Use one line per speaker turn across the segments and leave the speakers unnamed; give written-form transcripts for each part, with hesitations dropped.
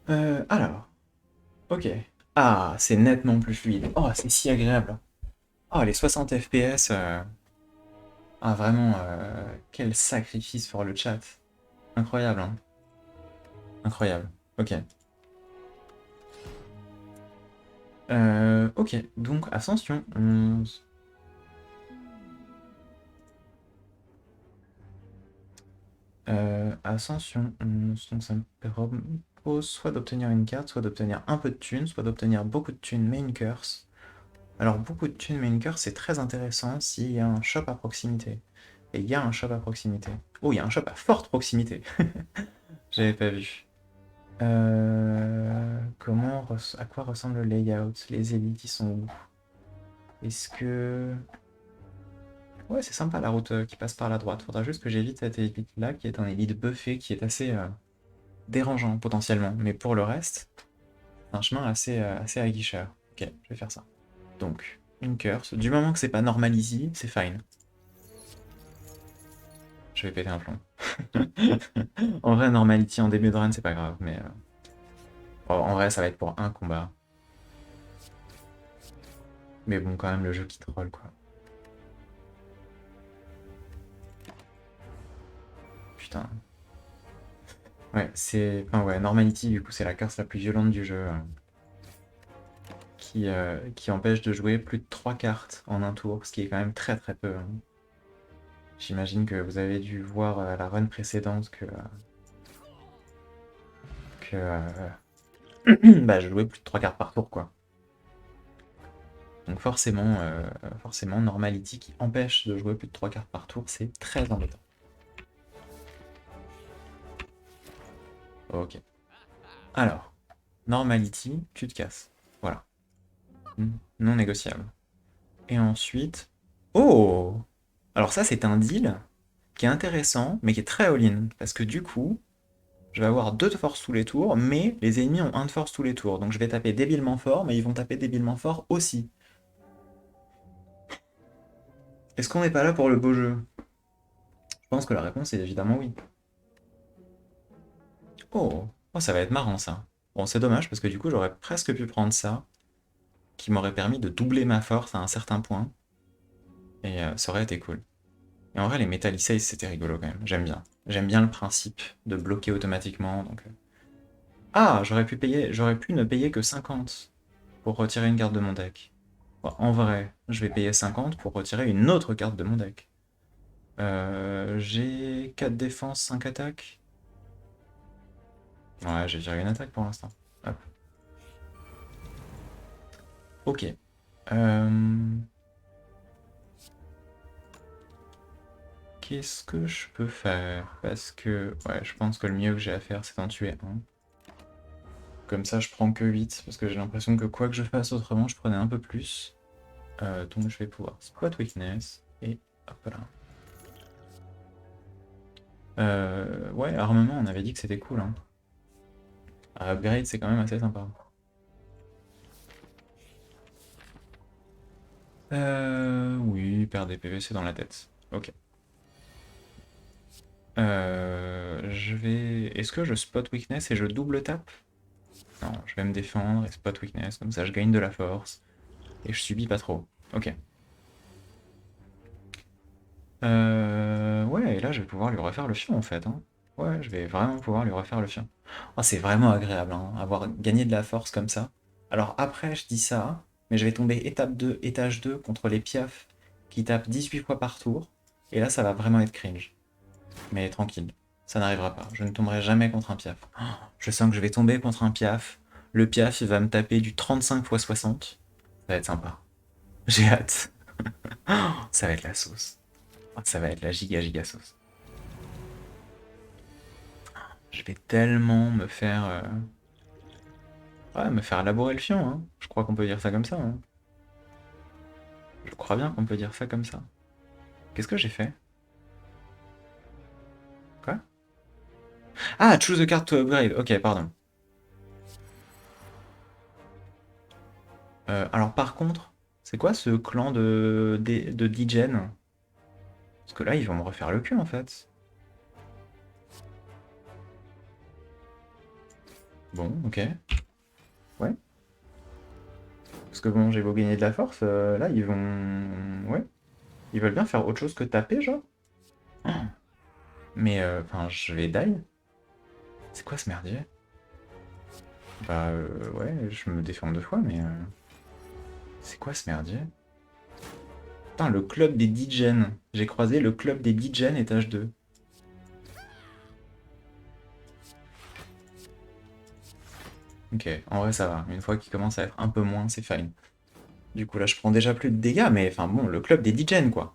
Alors, ok. Ah, c'est nettement plus fluide. Oh, c'est si agréable. Oh, les 60 FPS. Ah, vraiment, quel sacrifice pour le chat. Incroyable, hein. Incroyable. Ok. Ok, donc Ascension 11. Ascension 11. Donc ça me propose soit d'obtenir une carte, soit d'obtenir un peu de thunes, soit d'obtenir beaucoup de thunes mais une curse. Alors beaucoup de thunes mais une curse, c'est très intéressant s'il y a un shop à proximité. Et il y a un shop à proximité. Oh, il y a un shop à forte proximité. J'avais pas vu. À quoi ressemble le layout? Les élites, ils sont où? Est-ce que... Ouais, c'est sympa la route qui passe par la droite. Faudra juste que j'évite cette élite-là, qui est un élite buffé, qui est assez dérangeant potentiellement. Mais pour le reste, c'est un chemin assez aguicheur. Ok, je vais faire ça. Donc, une curse. Du moment que c'est pas normal easy, c'est fine. Je vais péter un plomb. En vrai, normality en début de run, c'est pas grave, mais en vrai, ça va être pour un combat. Mais bon, quand même, le jeu qui troll, quoi. Putain. Ouais, c'est... Enfin, ouais, normality, du coup, c'est la curse la plus violente du jeu, qui empêche de jouer plus de 3 cartes en un tour, ce qui est quand même très très peu, hein. J'imagine que vous avez dû voir la run précédente que bah, je jouais plus de 3 cartes par tour, quoi. Donc forcément, Normality qui empêche de jouer plus de 3 cartes par tour, c'est très embêtant. Ok. Alors, Normality, tu te casses. Voilà. Non négociable. Et ensuite... Oh! Alors ça, c'est un deal qui est intéressant, mais qui est très all-in. Parce que du coup, je vais avoir 2 de force tous les tours, mais les ennemis ont un de force tous les tours. Donc je vais taper débilement fort, mais ils vont taper débilement fort aussi. Est-ce qu'on n'est pas là pour le beau jeu? Je pense que la réponse est évidemment oui. Oh, oh, ça va être marrant ça. Bon, c'est dommage parce que du coup, j'aurais presque pu prendre ça, qui m'aurait permis de doubler ma force à un certain point, et ça aurait été cool. Et en vrai, les Metal Essays, c'était rigolo quand même. J'aime bien. J'aime bien le principe de bloquer automatiquement. Donc... Ah, j'aurais pu ne payer que 50 pour retirer une carte de mon deck. Bon, en vrai, je vais payer 50 pour retirer une autre carte de mon deck. J'ai 4 défenses, 5 attaques. Ouais, j'ai viré une attaque pour l'instant. Hop. Ok. Euh, Qu'est-ce que je peux faire? Parce que, ouais, je pense que le mieux que j'ai à faire, c'est d'en tuer un. Comme ça, je prends que 8 parce que j'ai l'impression que quoi que je fasse autrement, je prenais un peu plus. Donc je vais pouvoir Spot Weakness, et hop là. Ouais, armement, on avait dit que c'était cool, hein. Upgrade, c'est quand même assez sympa. Oui, perdre des PV, c'est dans la tête. Ok. Je vais... Est-ce que je spot weakness et je double tape? Non, je vais me défendre et spot weakness, comme ça je gagne de la force. Et je subis pas trop. Ok. Ouais, et là je vais pouvoir lui refaire le fion en fait, hein. Ouais, je vais vraiment pouvoir lui refaire le fion. Oh, c'est vraiment agréable, hein, avoir gagné de la force comme ça. Alors après, je dis ça, mais je vais tomber étape 2, étage 2 contre les piafs qui tapent 18 fois par tour. Et là, ça va vraiment être cringe. Mais tranquille, ça n'arrivera pas. Je ne tomberai jamais contre un piaf. Oh, je sens que je vais tomber contre un piaf. Le piaf, il va me taper du 35 x 60. Ça va être sympa. J'ai hâte. Ça va être la sauce. Oh, ça va être la giga giga sauce. Je vais tellement me faire... Ouais, me faire labourer le fion, hein. Je crois qu'on peut dire ça comme ça, hein. Je crois bien qu'on peut dire ça comme ça. Qu'est-ce que j'ai fait? Quoi? Ah, choose a card to upgrade. Ok, pardon. Alors par contre, c'est quoi ce clan de Degen? Parce que là, ils vont me refaire le cul, en fait. Bon, ok. Ouais. Parce que bon, j'ai beau gagner de la force, là, ils vont... Ouais. Ils veulent bien faire autre chose que taper, genre. Oh. Mais, enfin, je vais die. C'est quoi ce merdier? Bah, ouais, je me défends 2 fois, mais... C'est quoi ce merdier? Putain, le club des Digen. J'ai croisé le club des Digen étage 2. Ok, en vrai, ça va. Une fois qu'il commence à être un peu moins, c'est fine. Du coup, là, je prends déjà plus de dégâts, mais enfin bon, le club des Digen, quoi.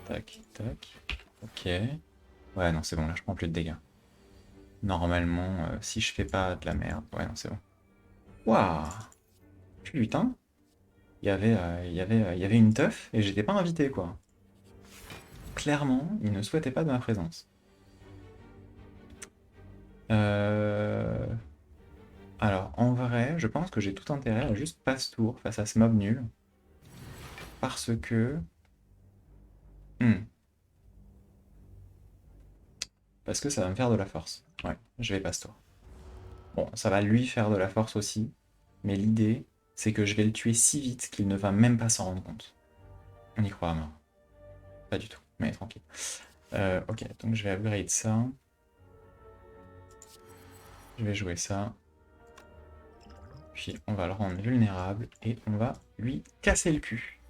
Tac, tac. Ok. Ouais, non, c'est bon, là, je prends plus de dégâts. Normalement, si je fais pas de la merde... Ouais, non, c'est bon. Waouh! Putain! Il y avait une teuf, et j'étais pas invité, quoi. Clairement, il ne souhaitait pas de ma présence. Euh... Alors, en vrai, je pense que j'ai tout intérêt à juste passe tour face à ce mob nul. Parce que... Hmm. Parce que ça va me faire de la force. Ouais, je vais passe tour. Bon, ça va lui faire de la force aussi. Mais l'idée, c'est que je vais le tuer si vite qu'il ne va même pas s'en rendre compte. On y croit à mort. Pas du tout, mais tranquille. Ok, donc je vais upgrade ça. Je vais jouer ça. Puis on va le rendre vulnérable et on va lui casser le cul.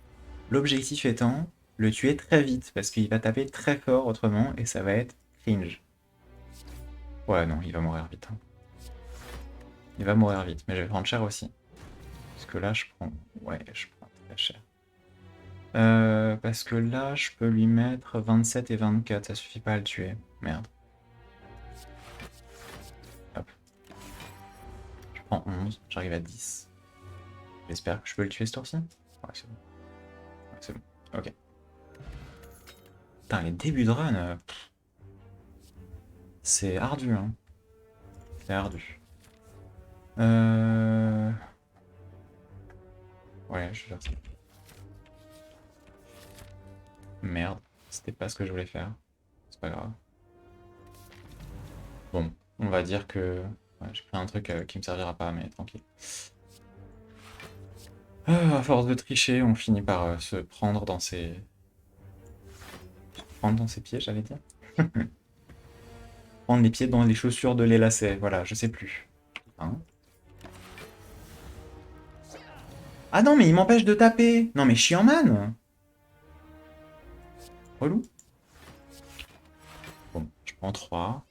L'objectif étant, le tuer très vite, parce qu'il va taper très fort autrement, et ça va être cringe. Ouais, non, il va mourir vite. Hein. Il va mourir vite, mais je vais prendre cher aussi. Parce que là, je prends... Ouais, je prends très cher. Parce que là, je peux lui mettre 27 et 24, ça suffit pas à le tuer. Merde. Hop. Je prends 11, j'arrive à 10. J'espère que je peux le tuer ce tour-ci. Ouais, c'est bon. Ouais, c'est bon. Ok. Putain, les débuts de run, c'est ardu, hein. C'est ardu. Euh... Ouais, je vais faire ça. Merde, c'était pas ce que je voulais faire. C'est pas grave. Bon, on va dire que... Ouais, j'ai pris un truc qui me servira pas, mais tranquille. À force de tricher, on finit par se prendre dans ses... Prendre dans ses pieds, j'allais dire. Prendre les pieds dans les chaussures de les lacets, voilà, je sais plus. Hein. Ah non, mais il m'empêche de taper. Non, mais chiant man. Relou. Bon, je prends 3.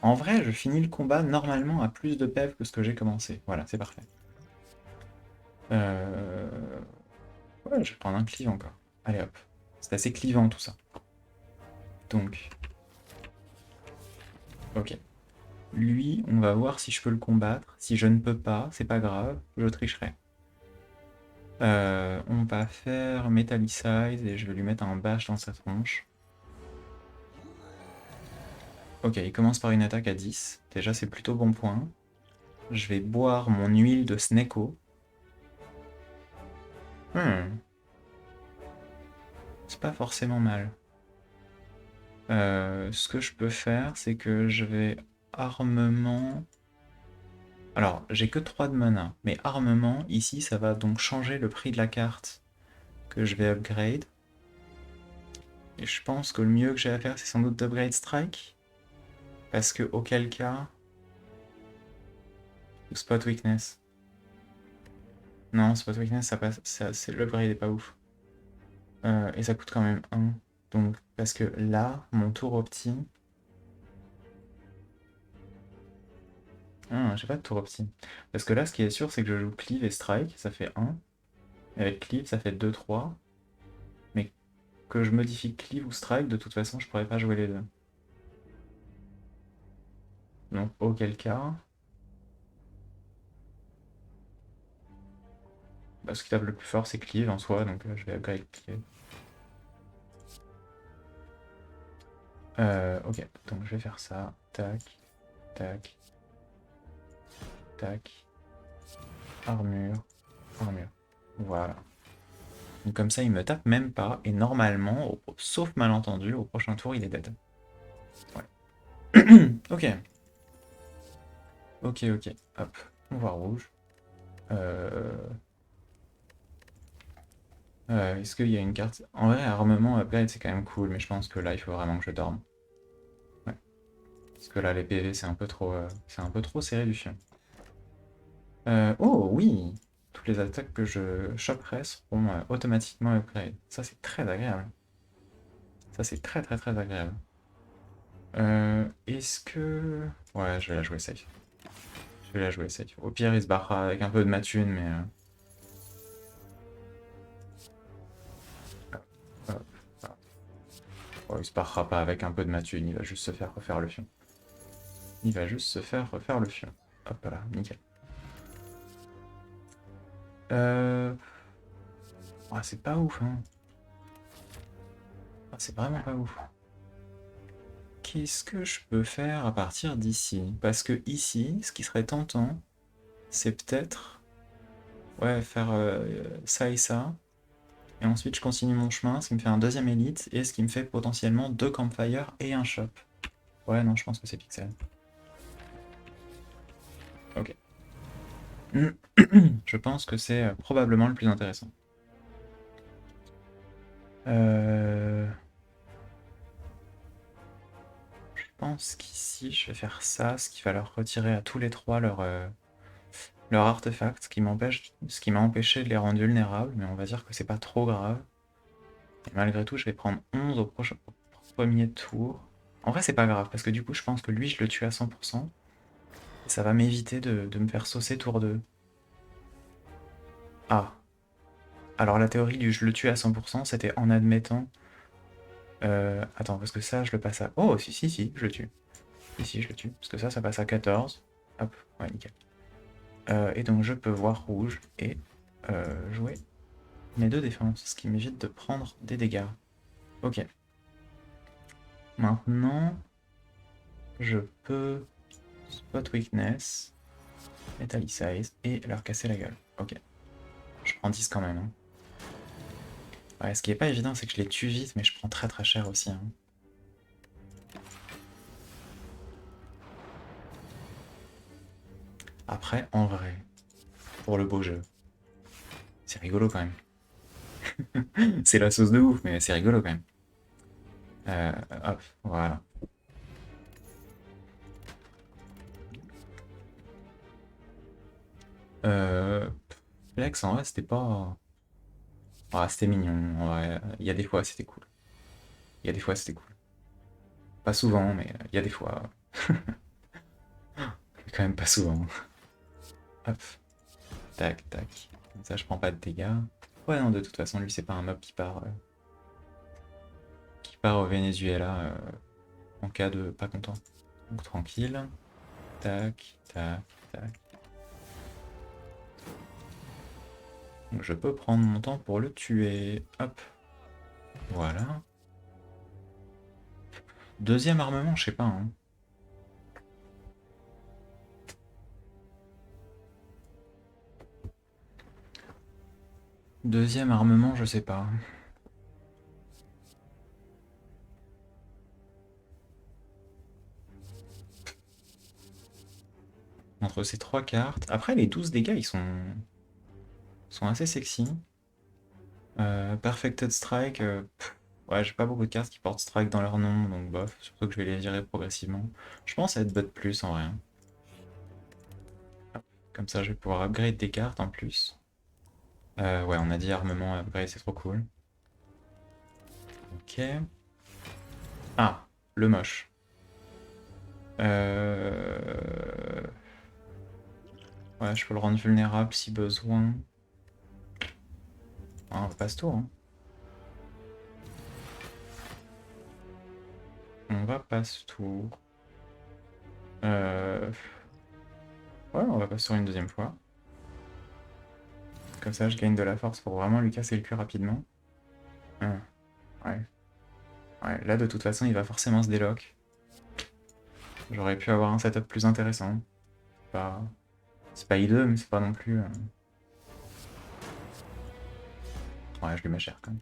En vrai, je finis le combat normalement à plus de PEV que ce que j'ai commencé. Voilà, c'est parfait. Ouais, je vais prendre un cleave encore. Allez hop. C'est assez clivant tout ça. Donc, ok. Lui, on va voir si je peux le combattre. Si je ne peux pas, c'est pas grave, je tricherai. On va faire Metallicize et je vais lui mettre un bash dans sa tronche. Ok, il commence par une attaque à 10. Déjà, c'est plutôt bon point. Je vais boire mon huile de Sneko. C'est pas forcément mal. Ce que je peux faire, c'est que je vais armement... Alors, j'ai que 3 de mana, mais armement, ici, ça va donc changer le prix de la carte que je vais upgrade. Et je pense que le mieux que j'ai à faire, c'est sans doute d'upgrade Strike. Parce que, auquel cas... Ou Spot Weakness. Non, Spot Weakness, ça passe, l'upgrade est pas ouf. Et ça coûte quand même 1. Donc, parce que là, mon tour opti... Ah, j'ai pas de tour opti. Parce que là, ce qui est sûr, c'est que je joue Cleave et Strike, ça fait 1. Et avec Cleave, ça fait 2-3. Mais que je modifie Cleave ou Strike, de toute façon, je pourrais pas jouer les deux. Donc, auquel cas... Bah, ce qui tape le plus fort, c'est Cleave en soi, donc je vais upgrade Cleave. Ok, donc je vais faire ça. Tac, tac, tac. Armure, armure. Voilà. Donc comme ça, il me tape même pas, et normalement, sauf malentendu, au prochain tour, il est dead. Ouais. Ok. Ok, ok. Hop. On voit rouge. Euh... Est-ce qu'il y a une carte... En vrai, armement, upgrade, c'est quand même cool, mais je pense que là, il faut vraiment que je dorme. Ouais. Parce que là, les PV, c'est un peu trop serré du fion. Oh, oui! Toutes les attaques que je choperai seront automatiquement upgrade. Ça, c'est très agréable. Ça, c'est très, très, très agréable. Est-ce que... Ouais, je vais la jouer safe. Je vais la jouer safe. Au pire, il se barrera avec un peu de ma thune, mais... hop, hop, hop. Oh, il se barrera pas avec un peu de ma thune, il va juste se faire refaire le fion. Il va juste se faire refaire le fion. Hop là, nickel. Ah, c'est pas ouf, hein. Ah, c'est vraiment pas ouf. Qu'est-ce que je peux faire à partir d'ici? Parce que ici, ce qui serait tentant, c'est peut-être... Ouais, faire ça et ça. Et ensuite, je continue mon chemin, ce qui me fait un deuxième élite, et ce qui me fait potentiellement 2 campfire et un shop. Ouais, non, je pense que c'est pixel. Ok. Je pense que c'est probablement le plus intéressant. Euh... Je pense qu'ici, je vais faire ça, ce qui va leur retirer à tous les trois leur artefact, ce qui m'a empêché de les rendre vulnérables, mais on va dire que c'est pas trop grave. Et malgré tout, je vais prendre 11 au premier tour. En vrai, c'est pas grave, parce que du coup, je pense que lui, je le tue à 100%. Et ça va m'éviter de me faire saucer tour 2. Ah. Alors la théorie du je le tue à 100%, c'était en admettant... Attends, parce que ça, je le passe à... Oh, si, si, si, je le tue. Si, si, je le tue. Parce que ça passe à 14. Hop, ouais, nickel. Et donc je peux voir rouge et jouer mes 2 défenses, ce qui m'évite de prendre des dégâts. Ok. Maintenant, je peux spot weakness, metallicize et leur casser la gueule. Ok. Je prends 10 quand même. Hein. Ouais, ce qui est pas évident, c'est que je les tue vite, mais je prends très très cher aussi. Hein. Après, en vrai, pour le beau jeu, c'est rigolo quand même. C'est la sauce de ouf, mais c'est rigolo quand même. Hop, voilà. Flex, en vrai, c'était pas... Ah, c'était mignon. En vrai. Il y a des fois, c'était cool. Il y a des fois, c'était cool. Pas souvent, mais il y a des fois. Mais quand même pas souvent. Hop, tac, tac. Comme ça, je prends pas de dégâts. Ouais, non, de toute façon, lui, c'est pas un mob qui part au Venezuela en cas de pas content. Donc, tranquille. Tac, tac, tac. Donc, je peux prendre mon temps pour le tuer. Hop. Voilà. Deuxième armement, je sais pas. Hein. Deuxième armement, je sais pas. Entre ces 3 cartes. Après, les 12 dégâts, sont assez sexy. Perfected Strike. Ouais, j'ai pas beaucoup de cartes qui portent Strike dans leur nom, donc bof. Surtout que je vais les virer progressivement. Je pense à être bot plus en vrai. Hein. Comme ça, je vais pouvoir upgrade des cartes en plus. Ouais, on a dit armement upgrade, c'est trop cool. Ok. Ah, le moche. Euh... Ouais, je peux le rendre vulnérable si besoin. Ah, on passe tour. Hein. On va passe tour. Euh... Ouais, on va passer sur une deuxième fois. Comme ça, je gagne de la force pour vraiment lui casser le cul rapidement. Ouais. Ouais, là, de toute façon, il va forcément se déloc. J'aurais pu avoir un setup plus intéressant. Pas... C'est pas hideux, mais c'est pas non plus... Ouais, je lui mets cher quand même.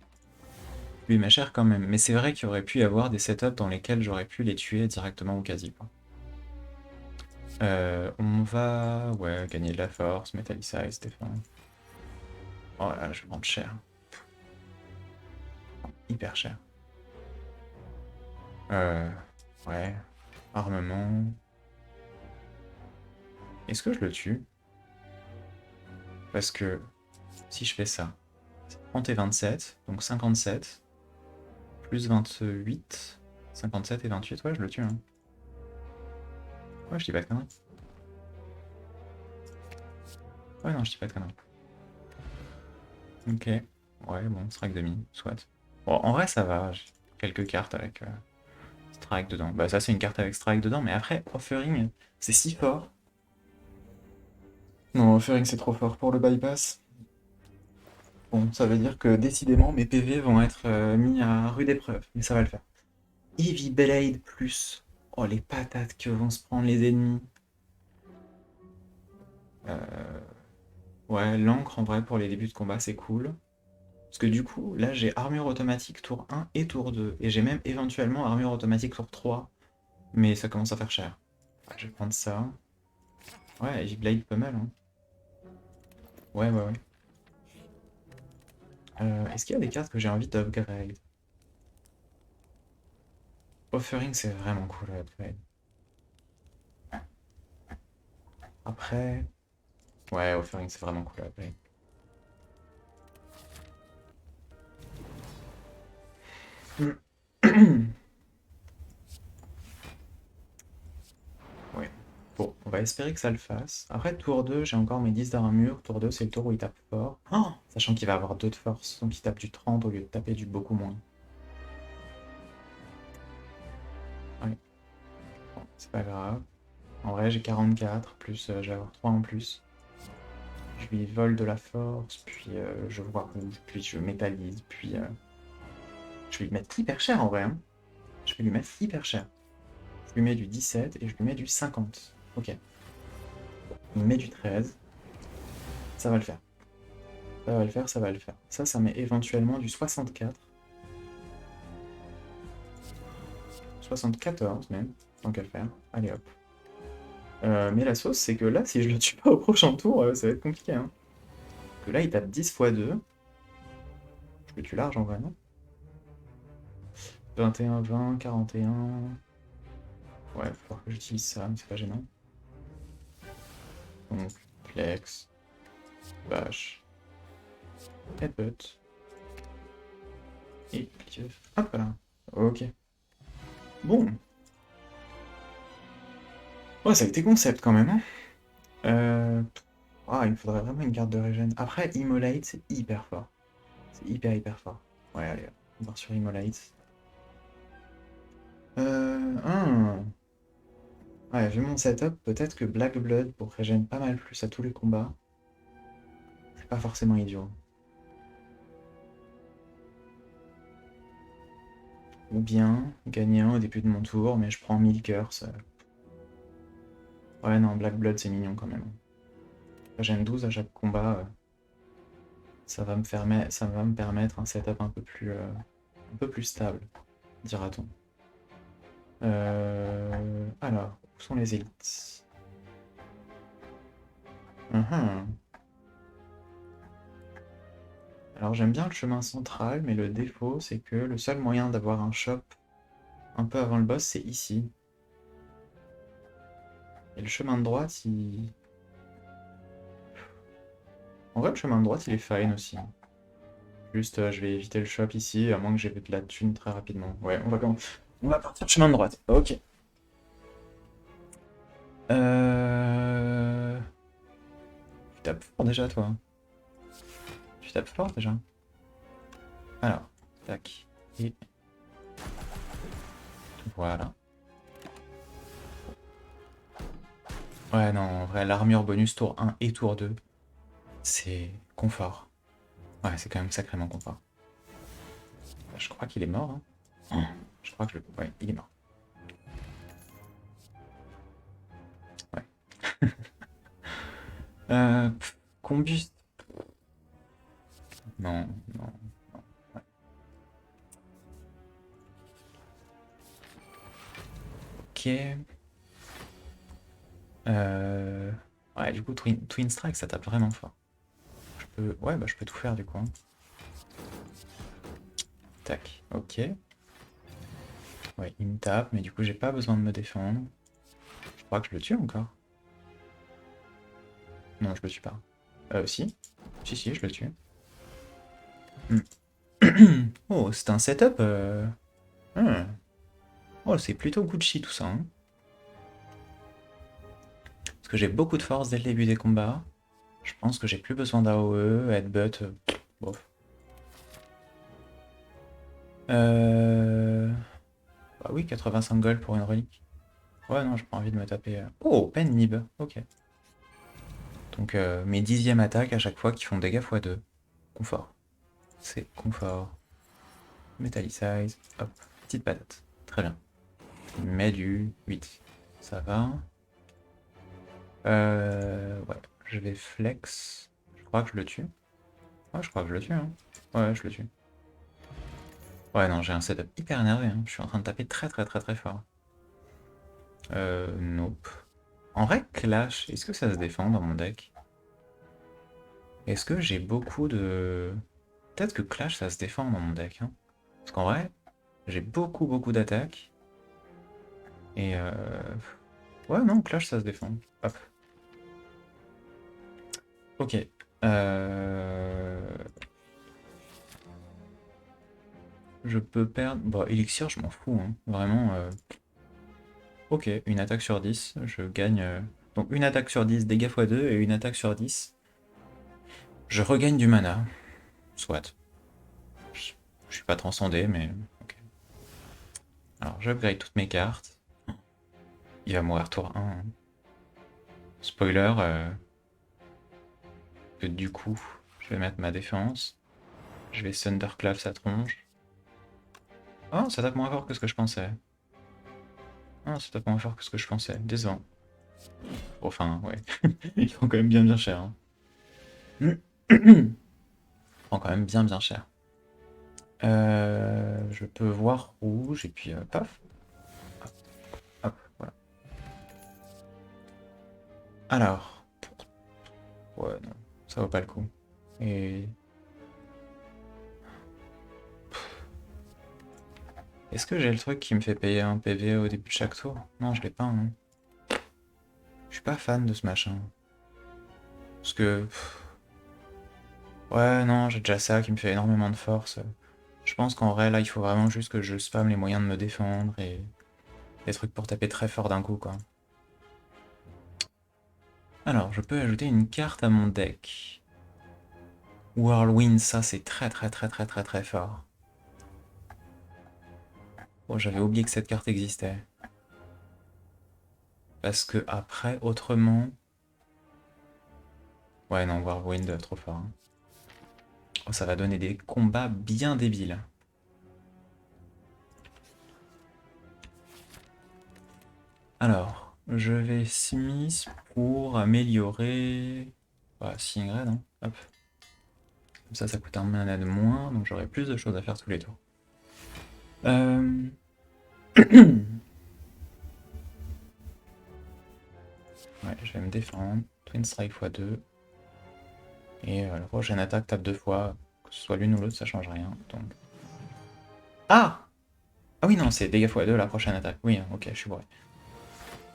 lui met cher quand même. Mais c'est vrai qu'il y aurait pu y avoir des setups dans lesquels j'aurais pu les tuer directement au quasi, quoi. On va... Ouais, gagner de la force, Metallicize, Stéphane. Oh là, je vais vendre cher. Hyper cher. Euh... Ouais. Armement. Est-ce que je le tue? Parce que si je fais ça, 30 et 27, donc 57, plus 28, 57 et 28, ouais, je le tue, hein. Ouais, je dis pas de conneries. Ouais, non, je dis pas de conneries. Ok. Ouais, bon, strike demi, soit. Bon, en vrai, ça va. J'ai quelques cartes avec strike dedans. Bah, ça, c'est une carte avec strike dedans, mais après, offering, c'est si fort. Non, offering, c'est trop fort pour le bypass. Bon, ça veut dire que décidément, mes PV vont être mis à rude épreuve, mais ça va le faire. Heavy Blade plus. Oh, les patates que vont se prendre les ennemis. Euh, Ouais, l'encre, en vrai, pour les débuts de combat, c'est cool. Parce que du coup, là, j'ai armure automatique tour 1 et tour 2. Et j'ai même éventuellement armure automatique tour 3. Mais ça commence à faire cher. Je vais prendre ça. Ouais, Heavy Blade, pas mal, hein. Ouais, ouais, ouais. Est-ce qu'il y a des cartes que j'ai envie d'upgrade? Offering, c'est vraiment cool à upgrade. Après... Ouais, Offering, c'est vraiment cool à upgrade. Ouais. Bon, on va espérer que ça le fasse. Après, tour 2, j'ai encore mes 10 d'armure. Tour 2, c'est le tour où il tape fort. Oh, sachant qu'il va avoir 2 de force, donc il tape du 30 au lieu de taper du beaucoup moins. Ouais, bon, c'est pas grave. En vrai, j'ai 44, plus je vais avoir 3 en plus. Je lui vole de la force, puis je vois rouge, puis je métallise, puis je vais lui mettre hyper cher en vrai, hein. Je vais lui mettre hyper cher. Je lui mets du 17 et je lui mets du 50. Ok. Il me met du 13. Ça va le faire. Ça va le faire, ça va le faire. Ça met éventuellement du 64. 74 même, tant qu'à faire. Allez hop. Mais la sauce, c'est que là, si je le tue pas au prochain tour, ça va être compliqué, hein. Parce que là, il tape 10 x 2. Je le tue large en vrai, non? 21, 20, 41. Ouais, il va falloir que j'utilise ça, mais c'est pas gênant. Donc, flex, vache, headbutt, et clive. Hop là. Ok. Bon. Ouais, ça a été concept quand même, hein. Euh... Ah, il me faudrait vraiment une carte de régène. Après, Immolate, c'est hyper fort. C'est hyper hyper fort. Ouais, allez, on part sur Immolate. Ah. Ouais, vu mon setup, peut-être que Black Blood pour régène pas mal plus à tous les combats. C'est pas forcément idiot. Ou bien gagner un au début de mon tour, mais je prends 1000 cœurs. Ouais, non, Black Blood c'est mignon quand même. Régène 12 à chaque combat, ça va me permettre un setup un peu plus stable, dira-t-on. Alors, où sont les élites? Mhm. Alors j'aime bien le chemin central, mais le défaut c'est que le seul moyen d'avoir un shop un peu avant le boss c'est ici. Et le chemin de droite, il... En vrai le chemin de droite il est fine aussi. Juste je vais éviter le shop ici, à moins que j'ai de la thune très rapidement. Ouais, on va partir chemin de droite. Ok. Euh... Tu tapes fort déjà toi. Tu tapes fort déjà. Alors, tac. Et voilà. Ouais, non, en vrai, l'armure bonus tour 1 et tour 2, c'est confort. Ouais, c'est quand même sacrément confort. Je crois qu'il est mort, hein. Oh, je crois que le... Ouais, il est mort. Ouais. Combust... Non, non, non. Ouais. Ok. Ouais, du coup, Twin Strike, ça tape vraiment fort. Ouais, bah je peux tout faire du coup, hein. Tac, ok. Ouais, il me tape, mais du coup, j'ai pas besoin de me défendre. Je crois que je le tue encore. Non, je le tue pas. Si. Si, je le tue. Oh, c'est un setup. Hmm. Oh, c'est plutôt Gucci tout ça, hein. Parce que j'ai beaucoup de force dès le début des combats. Je pense que j'ai plus besoin d'AOE, headbutt. Bof. Bah oui, 85 gold pour une relique. Ouais, non, j'ai pas envie de me taper. Oh, Pen Nib. Ok. Donc mes dixièmes attaques à chaque fois qui font dégâts x2. Confort. C'est confort. Metallicize. Hop. Petite patate. Très bien. Il met du 8. Ça va. Ouais. Je vais flex. Je crois que je le tue. Ouais, je crois que je le tue, hein. Ouais, je le tue. Ouais, non, j'ai un setup hyper énervé, hein. Je suis en train de taper très fort. Nope. En vrai, Clash, est-ce que ça se défend dans mon deck? Est-ce que j'ai beaucoup de... Peut-être que Clash, ça se défend dans mon deck, hein. Parce qu'en vrai, j'ai beaucoup d'attaques. Et ouais, non, Clash, ça se défend. Hop. Ok. Euh... Je peux perdre... Bon, Elixir, je m'en fous, hein. Vraiment... Ok, une attaque sur 10, je gagne... Donc une attaque sur 10, dégâts x2, et une attaque sur 10. Je regagne du mana. Soit. Je suis pas transcendé, mais... Ok. Alors, j'upgrade toutes mes cartes. Il va mourir tour 1, hein. Spoiler, que du coup, je vais mettre ma défense. Je vais Thunderclap sa tronche. Oh, ça tape moins fort que ce que je pensais. Ah, ça tape moins fort que ce que je pensais. Décevant. Enfin, ouais. Ils font quand même bien cher, hein. Ils font quand même bien cher. Je peux voir rouge et puis paf. Hop, hop, voilà. Alors. Ouais, non. Ça vaut pas le coup. Et... Est-ce que j'ai le truc qui me fait payer un PV au début de chaque tour? Non, je l'ai pas, hein. Je suis pas fan de ce machin. Parce que... Ouais, non, j'ai déjà ça qui me fait énormément de force. Je pense qu'en vrai, là, il faut vraiment juste que je spamme les moyens de me défendre et des trucs pour taper très fort d'un coup, quoi. Alors, je peux ajouter une carte à mon deck. Whirlwind, ça, c'est très fort. Bon, j'avais oublié que cette carte existait. Parce que après, autrement... Ouais, non, Whirlwind, trop fort, hein. Oh, ça va donner des combats bien débiles. Alors, je vais Smith pour améliorer... Bah, Singred, hein. Hop. Comme ça coûte un mana de moins, donc j'aurai plus de choses à faire tous les tours. Ouais, je vais me défendre. Twin Strike x2. Et la prochaine attaque tape 2 fois. Que ce soit l'une ou l'autre, ça change rien. Donc... Ah! Ah oui, non, c'est dégâts x2 la prochaine attaque. Oui, hein, ok, je suis bourré.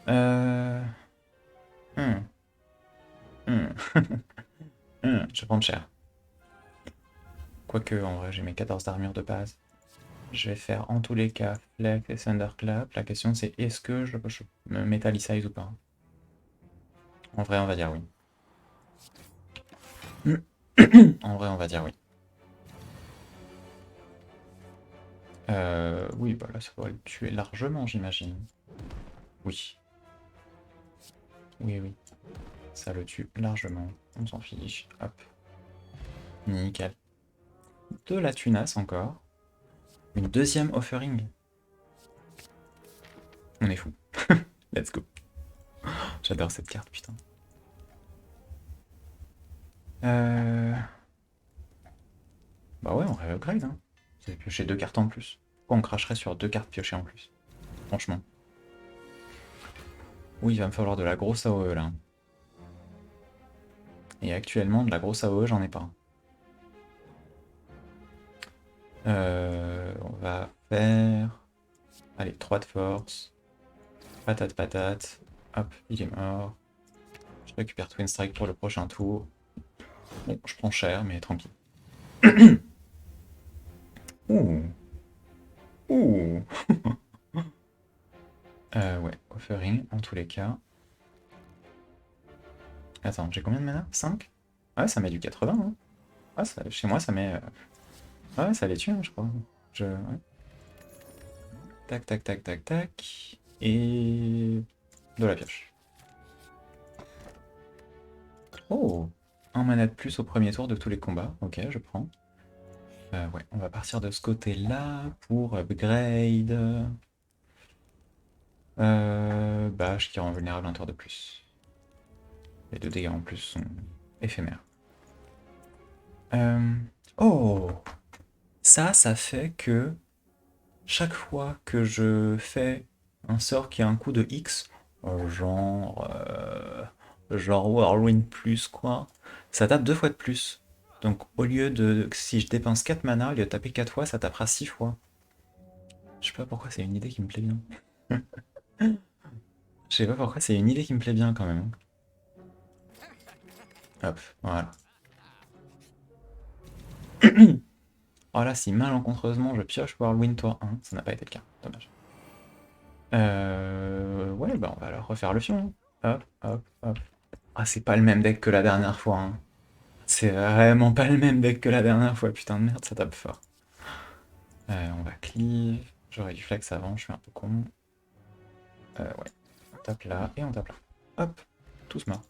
Euh... Hmm. Hmm. Je vais prendre cher. Quoique, en vrai, j'ai mes 14 d'armure de base. Je vais faire en tous les cas Flex et Thunderclap. La question c'est est-ce que je me metallicize ou pas? En vrai, on va dire oui. En vrai, on va dire oui. Oui, bah là, ça doit le tuer largement, j'imagine. Oui. Oui. Ça le tue largement. On s'en fiche. Hop. Nickel. De la tunasse encore. Une deuxième offering. On est fou. Let's go. J'adore cette carte, putain. Bah ouais, on upgrade, hein. Vous avez pioché 2 cartes en plus. Pourquoi on cracherait sur 2 cartes piochées en plus? Franchement. Oui, il va me falloir de la grosse AOE là. Et actuellement, de la grosse AOE, j'en ai pas. On va faire... Allez, 3 de force. Patate, patate. Hop, il est mort. Je récupère Twin Strike pour le prochain tour. Bon, je prends cher, mais tranquille. Ouh. Ouh. Ouais, offering en tous les cas. Attends, j'ai combien de mana? 5. Ouais, ça met du 80, hein. Ouais, chez moi, ça met... Ouais, ça les tue, hein, je crois. Ouais. Tac, tac, tac, tac, tac. Et... de la pioche. Oh! Un mana de plus au premier tour de tous les combats. Ok, je prends. Ouais, on va partir de ce côté-là pour upgrade. Bâche qui rend vulnérable un tour de plus. Les 2 dégâts en plus sont éphémères. Euh, Oh! Ça fait que chaque fois que je fais un sort qui a un coût de X, genre Whirlwind plus quoi, ça tape 2 fois de plus. Donc au lieu de, si je dépense 4 mana, au lieu de taper 4 fois, ça tapera 6 fois. Je sais pas pourquoi c'est une idée qui me plaît bien. Je sais pas pourquoi c'est une idée qui me plaît bien quand même. Hop, voilà. Voilà, si malencontreusement je pioche Whirlwind tour 1, ça n'a pas été le cas, dommage. Ouais, bah on va alors refaire le fion. Hop, hop, hop. Ah, c'est pas le même deck que la dernière fois, hein. C'est vraiment pas le même deck que la dernière fois, putain de merde, ça tape fort. On va cleave. J'aurais dû flex avant, je suis un peu con. Ouais. On tape là et on tape là. Hop, tous morts.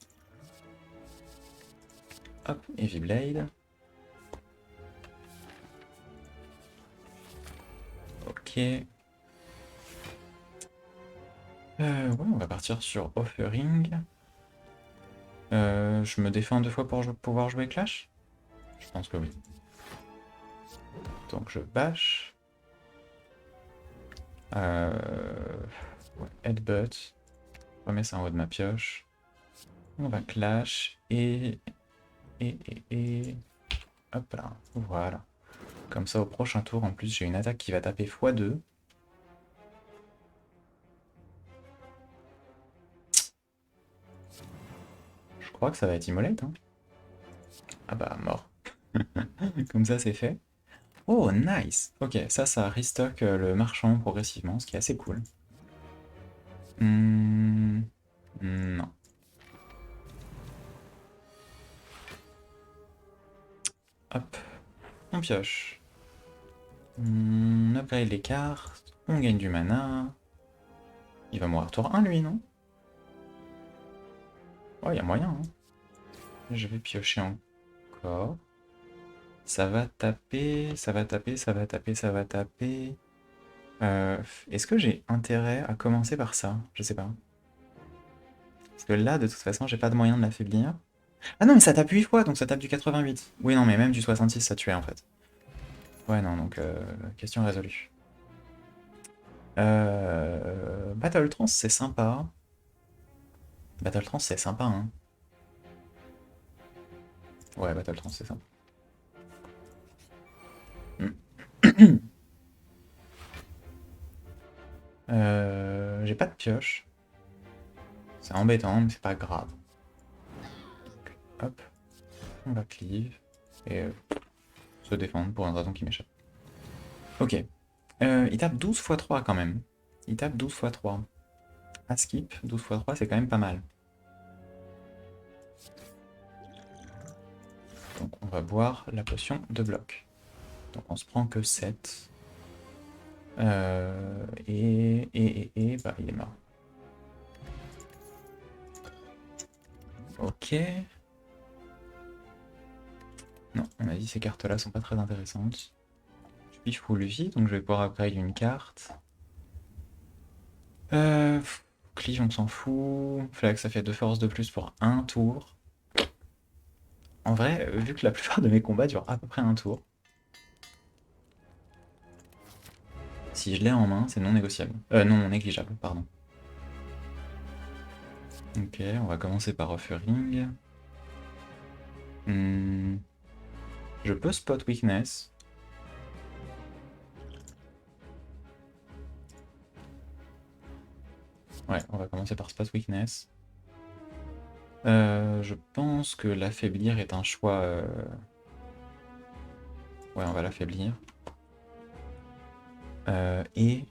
Hop, Heavy Blade. Ok. Ouais, on va partir sur Offering. Je me défends 2 fois pour pouvoir jouer Clash? Je pense que oui. Donc je bâche. Ouais, Headbutt. Je remets ça en haut de ma pioche. On va Clash et... Hop là, voilà. Comme ça, au prochain tour, en plus, j'ai une attaque qui va taper x2. Je crois que ça va être Immolate, hein. Ah bah, mort. Comme ça, c'est fait. Oh, nice! Ok, ça restock le marchand progressivement, ce qui est assez cool. Non. Hop, on pioche. On upgrade les cartes, on gagne du mana. Il va mourir tour 1, lui, non? Ouais, il y a moyen, hein. Je vais piocher encore. Ça va taper, ça va taper, ça va taper, ça va taper. Est-ce que j'ai intérêt à commencer par ça? Je sais pas. Parce que là, de toute façon, j'ai pas de moyen de l'affaiblir. Ah non, mais ça tape 8 fois, donc ça tape du 88. Oui, non, mais même du 66, ça tuait en fait. Ouais, non, donc question résolue. Battle Trance, c'est sympa. Battle Trance, c'est sympa, hein. Ouais, Battle Trance, c'est sympa. Hmm. J'ai pas de pioche. C'est embêtant, mais c'est pas grave. Hop, on va cleave. Et se défendre pour un dragon qui m'échappe. Ok. Il tape 12 x 3 quand même. Il tape 12 x 3. À skip, 12 x 3, c'est quand même pas mal. Donc on va boire la potion de bloc. Donc on se prend que 7. Bah il est mort. Ok. Non, on a dit ces cartes-là sont pas très intéressantes. Je suis full vie, donc je vais pouvoir upgrade une carte. Cleave, on s'en fout. Flag, ça fait 2 forces de plus pour un tour. En vrai, vu que la plupart de mes combats durent à peu près un tour, si je l'ai en main, c'est non négociable. Non négligeable, pardon. Ok, on va commencer par offering. Hmm, je peux spot weakness. Ouais, on va commencer par spot weakness. Je pense que l'affaiblir est un choix. Ouais, on va l'affaiblir. Et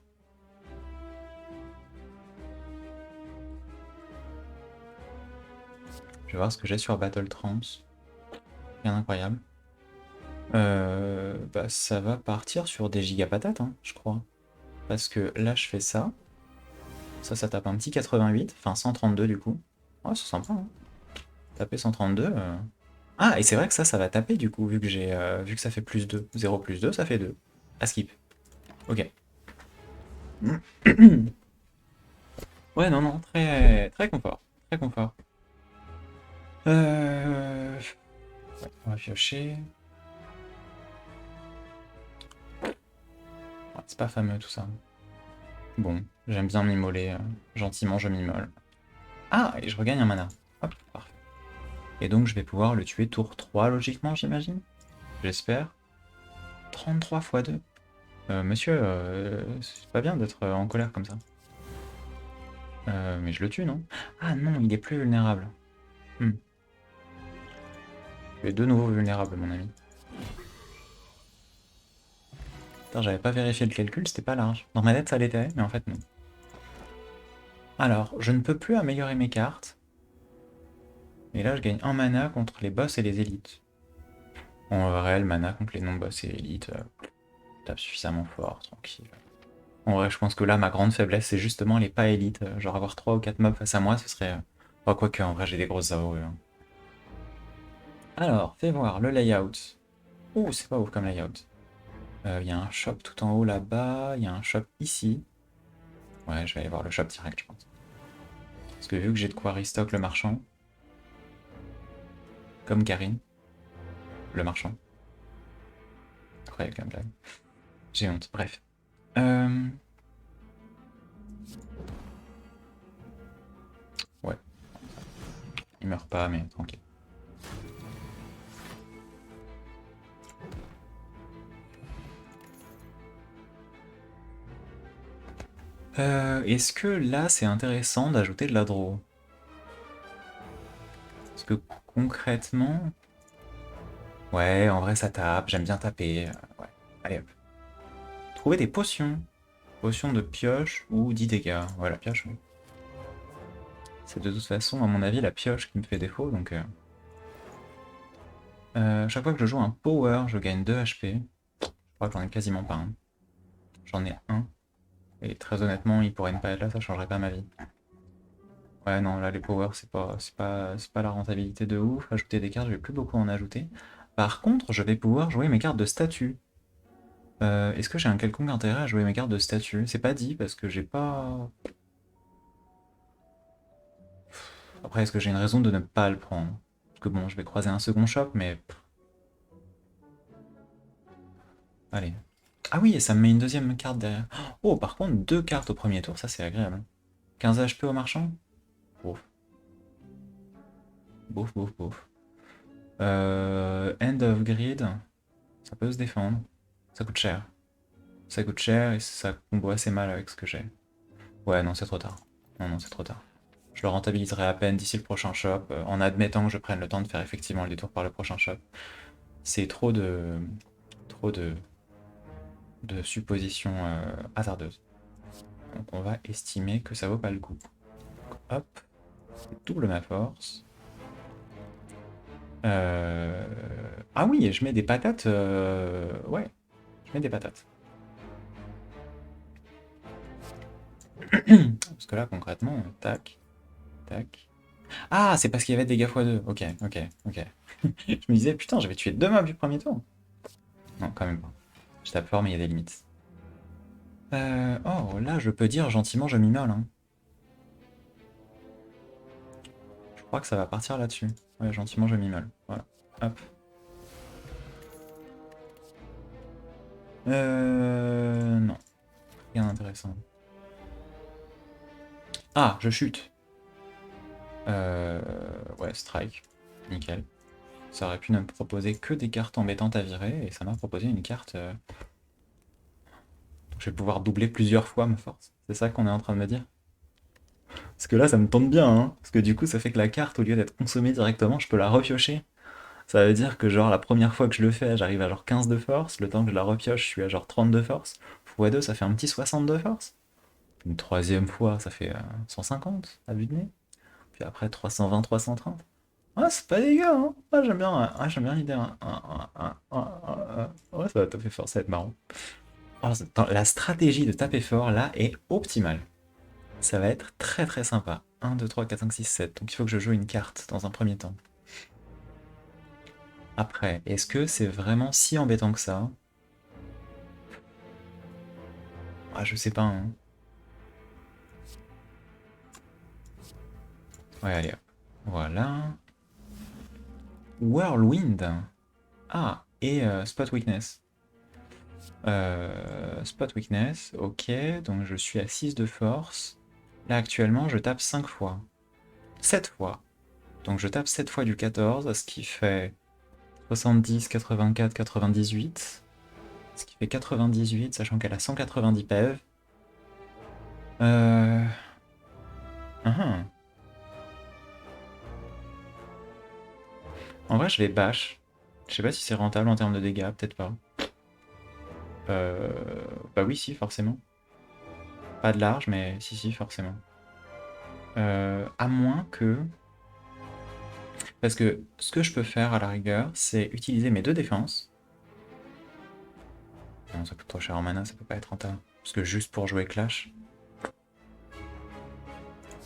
je vais voir ce que j'ai sur Battle Trance. Rien d'incroyable. Bah, ça va partir sur des gigapatates, hein, je crois. Parce que là, je fais ça. Ça tape un petit 88. Enfin, 132 du coup. Ouais, c'est sympa, hein. Taper 132. Ah, et c'est vrai que ça va taper du coup, vu que ça fait plus 2. 0 plus 2, ça fait 2. À skip. Ok. Ouais, non, non, très, très confort. Très confort. Ouais, on va piocher. Ouais, c'est pas fameux tout ça. Bon, j'aime bien m'immoler. Gentiment, je m'immole. Ah, et je regagne un mana. Hop, parfait. Et donc, je vais pouvoir le tuer tour 3, logiquement, j'imagine. J'espère. 33 x 2. Monsieur, c'est pas bien d'être en colère comme ça. Mais je le tue, non? Ah non, il est plus vulnérable. Hmm. Tu es de nouveau vulnérable, mon ami. Putain, j'avais pas vérifié le calcul, c'était pas large. Dans ma tête, ça l'était, mais en fait, non. Alors, je ne peux plus améliorer mes cartes. Et là, je gagne un mana contre les boss et les élites. En vrai, le mana contre les non-boss et élites, tape suffisamment fort, tranquille. En vrai, je pense que là, ma grande faiblesse, c'est justement les pas élites. Genre avoir 3 ou 4 mobs face à moi, ce serait... Oh, quoique, en vrai, j'ai des grosses AOE, hein. Alors, fais voir le layout. Ouh, c'est pas ouf comme layout. Il y a un shop tout en haut là-bas, il y a un shop ici. Ouais, je vais aller voir le shop direct, je pense. Parce que vu que j'ai de quoi restock le marchand, comme Karine, le marchand. Incroyable comme blague. J'ai honte, bref. Euh... Ouais, il meurt pas, mais tranquille. Est-ce que là, c'est intéressant d'ajouter de la draw? Parce que concrètement... Ouais, en vrai, ça tape, j'aime bien taper. Ouais, allez hop. Trouver des potions. Potions de pioche ou 10 dégâts. Ouais, la pioche, oui. C'est de toute façon, à mon avis, la pioche qui me fait défaut, donc... chaque fois que je joue un power, je gagne 2 HP. Je crois que j'en ai quasiment pas un. J'en ai un. Et très honnêtement, il pourrait ne pas être là, ça changerait pas ma vie. Ouais, non, là, les powers, c'est pas la rentabilité de ouf. Ajouter des cartes, je vais plus beaucoup en ajouter. Par contre, je vais pouvoir jouer mes cartes de statut. Est-ce que j'ai un quelconque intérêt à jouer mes cartes de statut? C'est pas dit, parce que j'ai pas... Après, est-ce que j'ai une raison de ne pas le prendre? Parce que bon, je vais croiser un second shop, mais... Allez. Ah oui, et ça me met une deuxième carte derrière. Oh, par contre, 2 cartes au premier tour, ça c'est agréable. 15 HP au marchand? Bouf. Bouf, bouf, bouf. End of grid, ça peut se défendre. Ça coûte cher. Ça coûte cher et ça combo assez mal avec ce que j'ai. Ouais, non, c'est trop tard. Non, non, c'est trop tard. Je le rentabiliserai à peine d'ici le prochain shop, en admettant que je prenne le temps de faire effectivement le détour par le prochain shop. C'est trop de suppositions hasardeuses. Donc on va estimer que ça vaut pas le coup. Hop, double ma force. Euh, Ah oui, je mets des patates. Ouais, je mets des patates. Parce que là, concrètement, tac, tac. Ah, c'est parce qu'il y avait des dégâts x2. Ok, ok, ok. Je me disais, putain, j'avais tué 2 mobs du premier tour. Non, quand même pas. Je tape fort, mais il y a des limites. Oh, là, je peux dire gentiment, je m'immole, hein. Je crois que ça va partir là-dessus. Ouais, gentiment, je m'immole. Voilà. Hop. Non. Rien d'intéressant. Ah, je chute. Ouais, strike. Nickel. Ça aurait pu ne me proposer que des cartes embêtantes à virer, et ça m'a proposé une carte... Je vais pouvoir doubler plusieurs fois ma force. C'est ça qu'on est en train de me dire? Parce que là, ça me tente bien, hein. Parce que du coup, ça fait que la carte, au lieu d'être consommée directement, je peux la repiocher. Ça veut dire que genre la première fois que je le fais, j'arrive à genre 15 de force. Le temps que je la repioche, je suis à genre 30 de force. x2, ça fait un petit 60 de force. Une troisième fois, ça fait 150 à vue de nez. Puis après 320, 330. Ah, c'est pas dégueu, hein. J'aime bien l'idée, hein. Ouais, ça va taper fort, ça va être marrant. Oh, la stratégie de taper fort, là, est optimale. Ça va être très très sympa. 1, 2, 3, 4, 5, 6, 7. Donc il faut que je joue une carte dans un premier temps. Après, est-ce que c'est vraiment si embêtant que ça? Ah, je sais pas, hein. Ouais, allez, hop. Voilà. Whirlwind. Ah, et Spot Weakness. Spot Weakness, ok. Donc je suis à 6 de force. Là, actuellement, je tape 5 fois. 7 fois. Donc je tape 7 fois du 14, ce qui fait 70, 84, 98. Ce qui fait 98, sachant qu'elle a 190 PEV. Euh... uhum. En vrai, je vais bash. Je sais pas si c'est rentable en termes de dégâts, peut-être pas. Euh... Bah oui, si, forcément. Pas de large, mais si, si, forcément. À moins que... Parce que ce que je peux faire, à la rigueur, c'est utiliser mes deux défenses. Non, ça coûte trop cher en mana, ça peut pas être rentable. Parce que juste pour jouer Clash...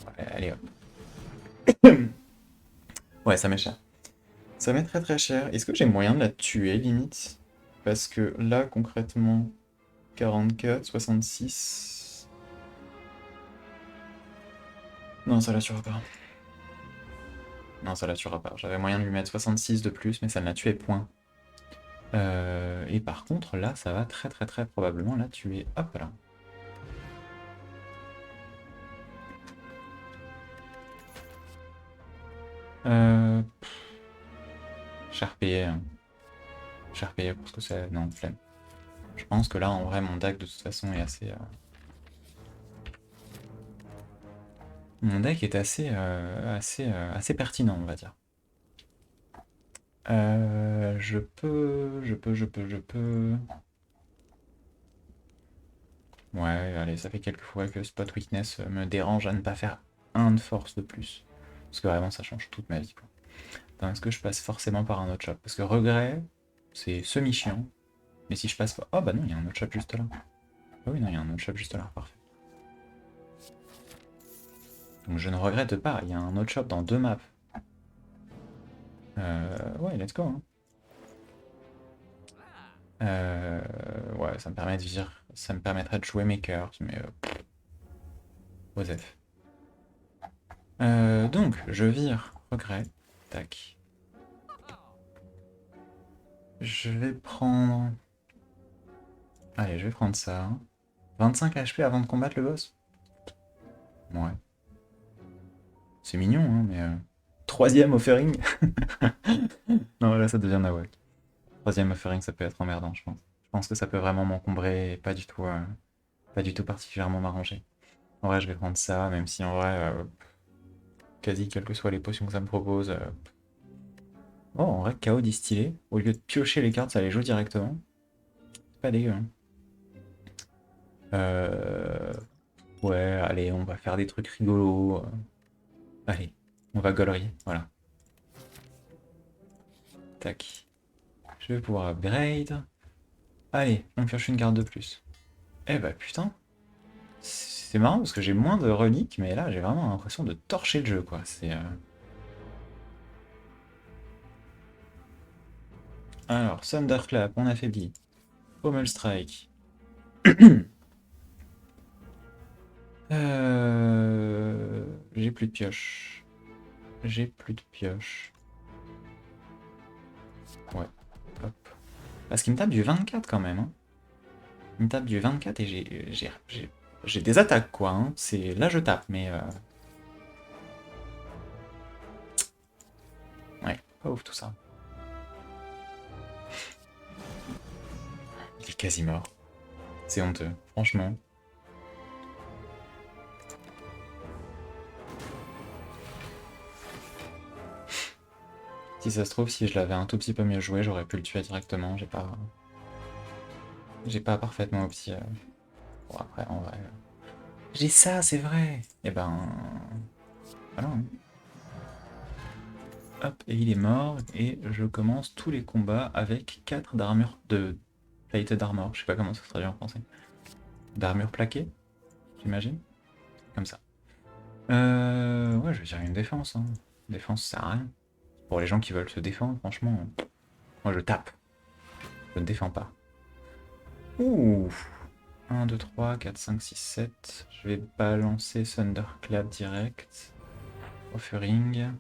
Ouais, allez, hop. Ouais, ça m'est cher. Ça m'est très très cher. Est-ce que j'ai moyen de la tuer, limite? Parce que là, concrètement, 44, 66... Non, ça la tuera pas. Non, ça la tuera pas. J'avais moyen de lui mettre 66 de plus, mais ça ne la tuait point. Et par contre, là, ça va très très très probablement la tuer. Hop là. Cher payé, hein. Cher payé pour ce que c'est. Non, flemme. Je pense que là, en vrai, mon deck, de toute façon, est assez... Mon deck est assez pertinent, on va dire. Je peux... Ouais, allez, ça fait quelques fois que Spot Weakness me dérange à ne pas faire un de force de plus. Parce que vraiment, ça change toute ma vie, quoi. Attends, est-ce que je passe forcément par un autre shop? Parce que regret, c'est semi-chiant. Mais si je passe pas... Oh bah non, il y a un autre shop juste là. Ah oui, non, il y a un autre shop juste là, parfait. Donc je ne regrette pas, il y a un autre shop dans 2 maps. Ouais, let's go, hein. Ouais, ça me permet de vivre, ça me permettrait de jouer mes cartes, mais Osef. Donc, je vire, regret, tac. Je vais prendre... Allez, je vais prendre ça. 25 HP avant de combattre le boss? Ouais. C'est mignon, hein, mais... Troisième offering. Non, là, ça devient nawak. Troisième offering, ça peut être emmerdant, je pense. Je pense que ça peut vraiment m'encombrer et pas du tout particulièrement m'arranger. En vrai, je vais prendre ça, même si en vrai, quasi quelles que soient les potions que ça me propose. Oh, en vrai, chaos distillé. Au lieu de piocher les cartes, ça les joue directement. C'est pas dégueu, hein. Euh... Ouais, allez, on va faire des trucs rigolos. Allez, on va gaulerie, voilà. Tac. Je vais pouvoir upgrade. Allez, on pioche une carte de plus. Eh bah putain, c'est marrant parce que j'ai moins de reliques, mais là j'ai vraiment l'impression de torcher le jeu, quoi. C'est... Alors, Thunderclap, on affaiblit. Pommel Strike. J'ai plus de pioche. J'ai plus de pioche. Ouais, hop. Parce qu'il me tape du 24 quand même, hein. Il me tape du 24 et j'ai des attaques, quoi, hein. C'est... Là je tape, mais... pas ouf tout ça. Il est quasi mort. C'est honteux, franchement. Si ça se trouve, si je l'avais un tout petit peu mieux joué, j'aurais pu le tuer directement. J'ai pas parfaitement opti. Bon, après, en vrai. J'ai ça, c'est vrai! Et ben. Voilà. Hein. Hop, et il est mort, et je commence tous les combats avec 4 d'armure de plated armor. Je sais pas comment ça se traduit en français. D'armure plaquée, j'imagine. Comme ça. Ouais, je vais dire une défense. Hein. Défense, ça sert à rien. Pour les gens qui veulent se défendre, franchement, moi je tape. Je ne défends pas. Ouh! 1, 2, 3, 4, 5, 6, 7. Je vais balancer Thunderclap direct. Offering.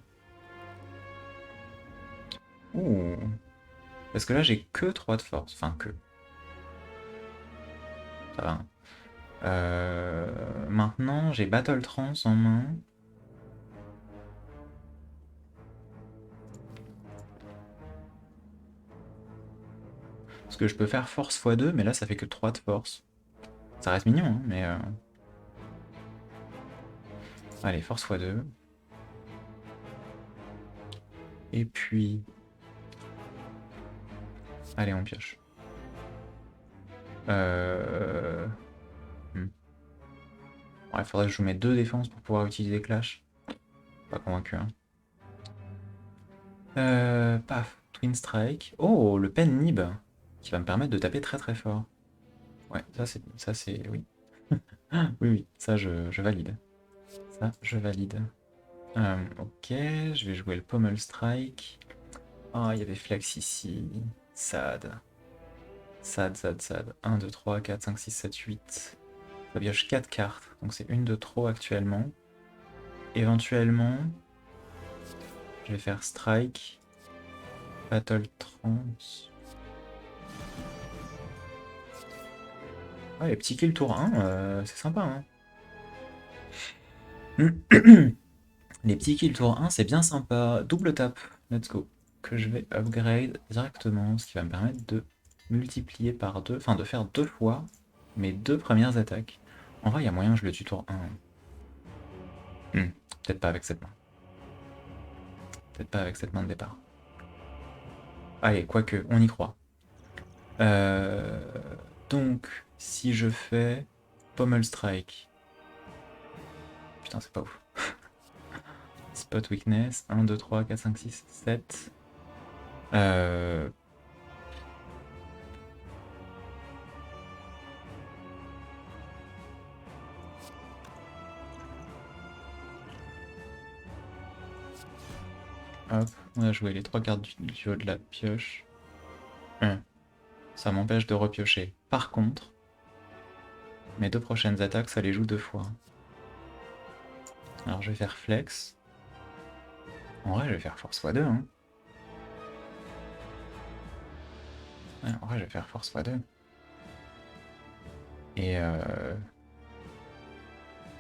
Ouh! Parce que là, j'ai que 3 de force. Enfin, que. Ça va. Hein. Maintenant, j'ai Battle Trance en main. Parce que je peux faire force x2, mais là, ça fait que 3 de force. Ça reste mignon, hein, mais... Allez, force x2. Et puis... Allez, on pioche. Hmm. Ouais, faudrait que je vous mette 2 défenses pour pouvoir utiliser Clash. Pas convaincu, hein. Paf, Twin Strike. Oh, le Pen Nib, qui va me permettre de taper très très fort. Ouais, ça c'est, oui. Oui, oui, ça je valide. Ça, je valide. Ok, je vais jouer le Pommel Strike. Ah, il y avait Flex ici. Sad. Sad, sad, sad. 1, 2, 3, 4, 5, 6, 7, 8. Ça pioche 4 cartes, donc c'est une de trop actuellement. Éventuellement, je vais faire Strike, Battle Trance. Ouais, les petits kills tour 1, c'est sympa, hein. Les petits kills tour 1, c'est bien sympa. Double tap, let's go. Que je vais upgrade directement, ce qui va me permettre de multiplier par 2, enfin de faire 2 fois mes 2 premières attaques. En vrai, il y a moyen que je le tue tour 1. Peut-être pas avec cette main. Peut-être pas avec cette main de départ. Allez, quoique, on y croit. Euh, Donc, si je fais Pommel Strike. Putain, c'est pas ouf. Spot Weakness, 1, 2, 3, 4, 5, 6, 7. Hop, on a joué les 3 cartes du haut de la pioche. Ça m'empêche de repiocher. Par contre, mes 2 prochaines attaques, ça les joue 2 fois. Alors je vais faire Flex. En vrai, je vais faire Force x2. Hein. Ouais, en vrai, je vais faire Force x2. Et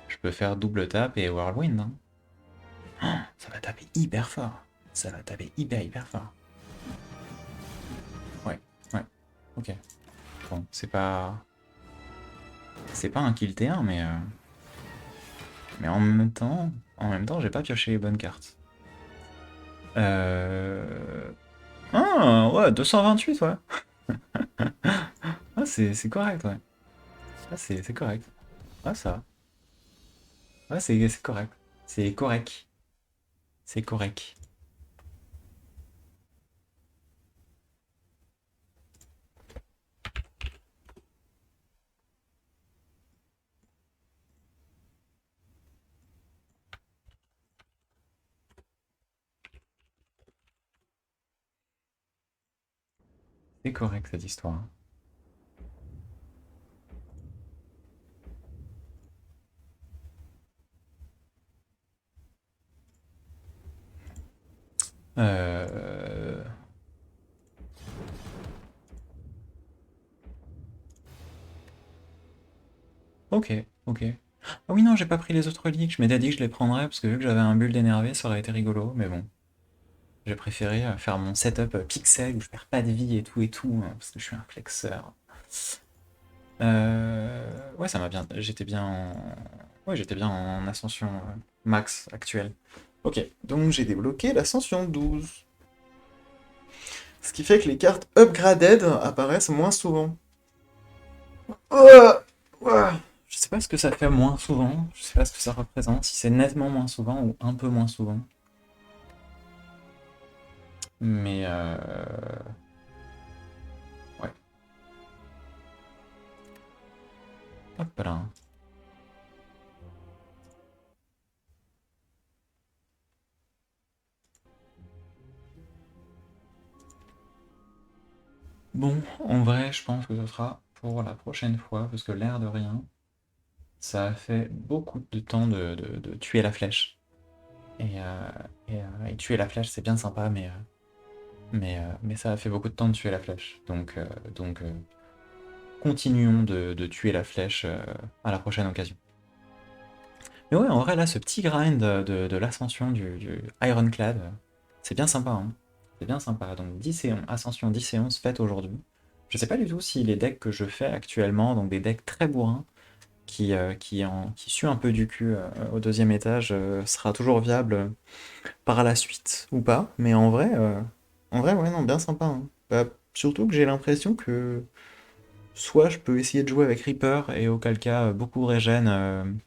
je peux faire double tap et Whirlwind. Hein. Oh, ça va taper hyper fort. Ça va taper hyper fort. Ouais, ouais, ok. Bon, c'est pas... C'est pas un kill T1, mais en même temps, j'ai pas pioché les bonnes cartes. Ah, ouais, 228, ouais. Ah, c'est correct, ouais. Ah, c'est correct. Ah, ça va. Ouais, c'est correct. C'est correct. C'est correct. C'est correct, cette histoire. Euh... Ok, ok. Ah oui, non, j'ai pas pris les autres leaks. Je m'étais dit que je les prendrais parce que vu que j'avais un build énervé, ça aurait été rigolo, mais bon. J'ai préféré faire mon setup pixel où je perds pas de vie et tout, hein, parce que je suis un flexeur. Ouais, ça m'a bien. J'étais bien en. Ouais, j'étais bien en ascension max actuelle. Ok, donc j'ai débloqué l'ascension 12. Ce qui fait que les cartes upgraded apparaissent moins souvent. Ouah, ouah. Je sais pas ce que ça fait moins souvent, je sais pas ce que ça représente, si c'est nettement moins souvent ou un peu moins souvent. Mais ouais, hop là. Bon, en vrai, je pense que ce sera pour la prochaine fois, parce que l'air de rien, ça a fait beaucoup de temps de tuer la flèche. Et, euh, et tuer la flèche, c'est bien sympa, mais ça a fait beaucoup de temps de tuer la flèche. Donc, continuons de tuer la flèche à la prochaine occasion. Mais ouais, en vrai, là, ce petit grind de l'ascension du Ironclad, c'est bien sympa, hein. C'est bien sympa. Donc 10 et 11, ascension 10 et 11 faites aujourd'hui. Je sais pas du tout si les decks que je fais actuellement, donc des decks très bourrins, qui suent un peu du cul au deuxième étage, sera toujours viable par la suite ou pas. Mais en vrai, ouais, non, bien sympa, hein. Bah, surtout que j'ai l'impression que soit je peux essayer de jouer avec Reaper et auquel cas beaucoup régène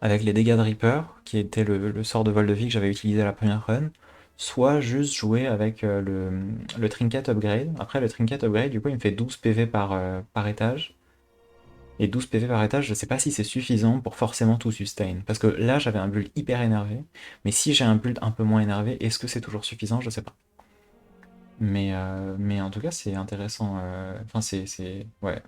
avec les dégâts de Reaper, qui était le sort de vol de vie que j'avais utilisé à la première run, soit juste jouer avec le Trinket Upgrade. Après, le Trinket Upgrade, du coup, il me fait 12 PV par étage. Et 12 PV par étage, je sais pas si c'est suffisant pour forcément tout sustain. Parce que là, j'avais un build hyper énervé. Mais si j'ai un build un peu moins énervé, est-ce que c'est toujours suffisant? Je sais pas. Mais en tout cas, c'est intéressant. Enfin, ouais,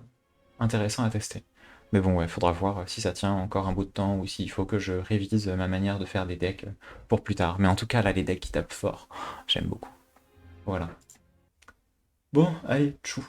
intéressant à tester. Mais bon, ouais, faudra voir si ça tient encore un bout de temps ou s'il faut que je révise ma manière de faire des decks pour plus tard. Mais en tout cas, là, les decks qui tapent fort, j'aime beaucoup. Voilà. Bon, allez, tchou.